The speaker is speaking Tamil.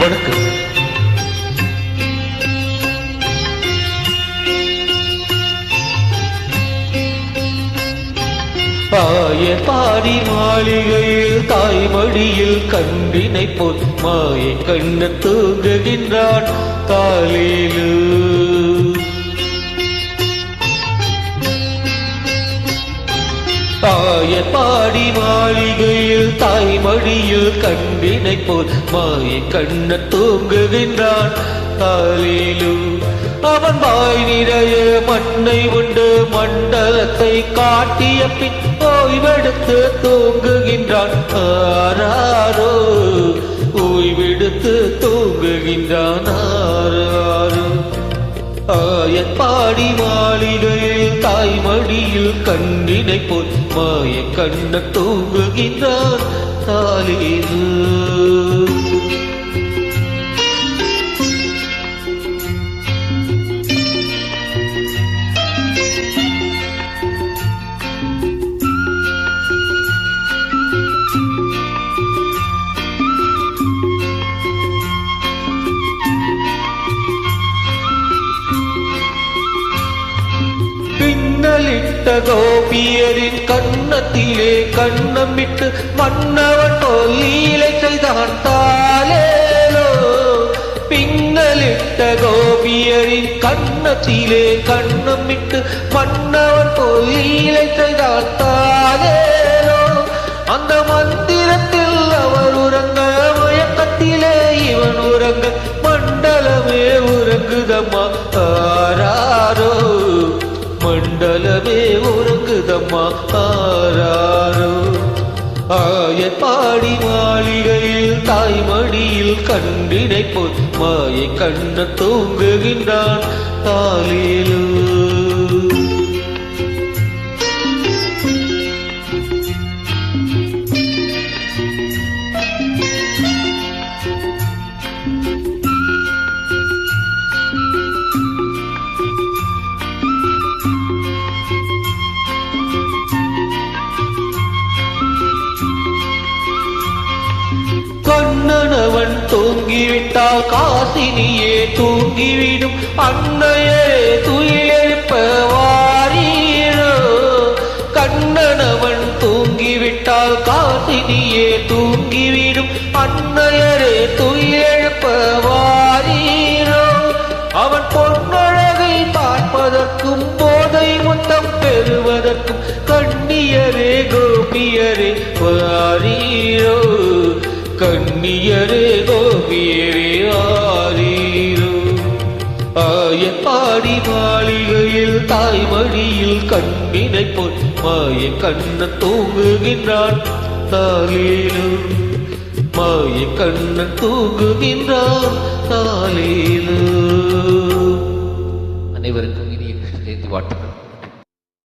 வணக்கம். பாடி மாளிகையில் தாய்மடியில் கண்டினை போல் மாயை கண்ண தூங்குகின்றான் காலையிலு. பாடி மாளிகையில் தாய்மடியில் கண்டினை போல் மாயை கண்ண தூங்குகின்றான் காலையிலு. அவன் வாய் நிறைய மண்ணை உண்டு மண்டலத்தை காட்டிய பின் ஓய்வெடுத்து தூங்குகின்றான். ஆராரோ ஓய்வெடுத்து தூங்குகின்றான். ஆராரோ பாடி மாளிகையில் தாய்மடியில் கண்ணினை போல் மாய கண்ண தூங்குகின்றான் தாலேலு. பின்னலிட்ட கோபியரின் கண்ணத்திலே கண்ணமிட்டு மன்னவன் போல் லீலை செய்தான் தாலேலோ. பின்னலிட்ட கோபியரின் கண்ணத்திலே கண்ணமிட்டு மன்னவன் போல் லீலை செய்தான் தாலேலோ. அந்த மந்திரத்தில் அவர் உறங்க மயக்கத்திலே இவன் உறங்க மண்டலமே உறங்குதம்மா. ஆராரோ மண்டலமே உறங்குதம்மா. ஆராரோ பாடி மாளிகையில் தாய்மடியில் கண்டினை போல் மாயை கண்ண தூங்குகின்றான் தாலேலு. கண்ணனவன் தூங்கிவிட்டால் காசினியே தூங்கிவிடும். அன்னையே துயிலெழுப்ப வாரீரோ. கண்ணனவன் தூங்கிவிட்டால் காசினியே தூங்கிவிடும். அன்னையரே துயிலெழுப்ப வாரீரோ. அவன் பொன்னழகை பார்ப்பதற்கும் போதை முத்தம் பெறுவதற்கும் கண்ணியரே கோபியரே வாரீரோ. கண்ணியரே கோபியரே ஆரீரோ. பாடி மாளிகையில் தாய்மடியில் கண்ணினை போல் மாய கண்ண தூங்குகின்றான் தாலேலு. மாய கண்ண தூங்குகின்றான் தாலேலு. அனைவருக்கும் இனிய கிருஷ்ண ஜெயந்தி வாழ்த்துக்கள்.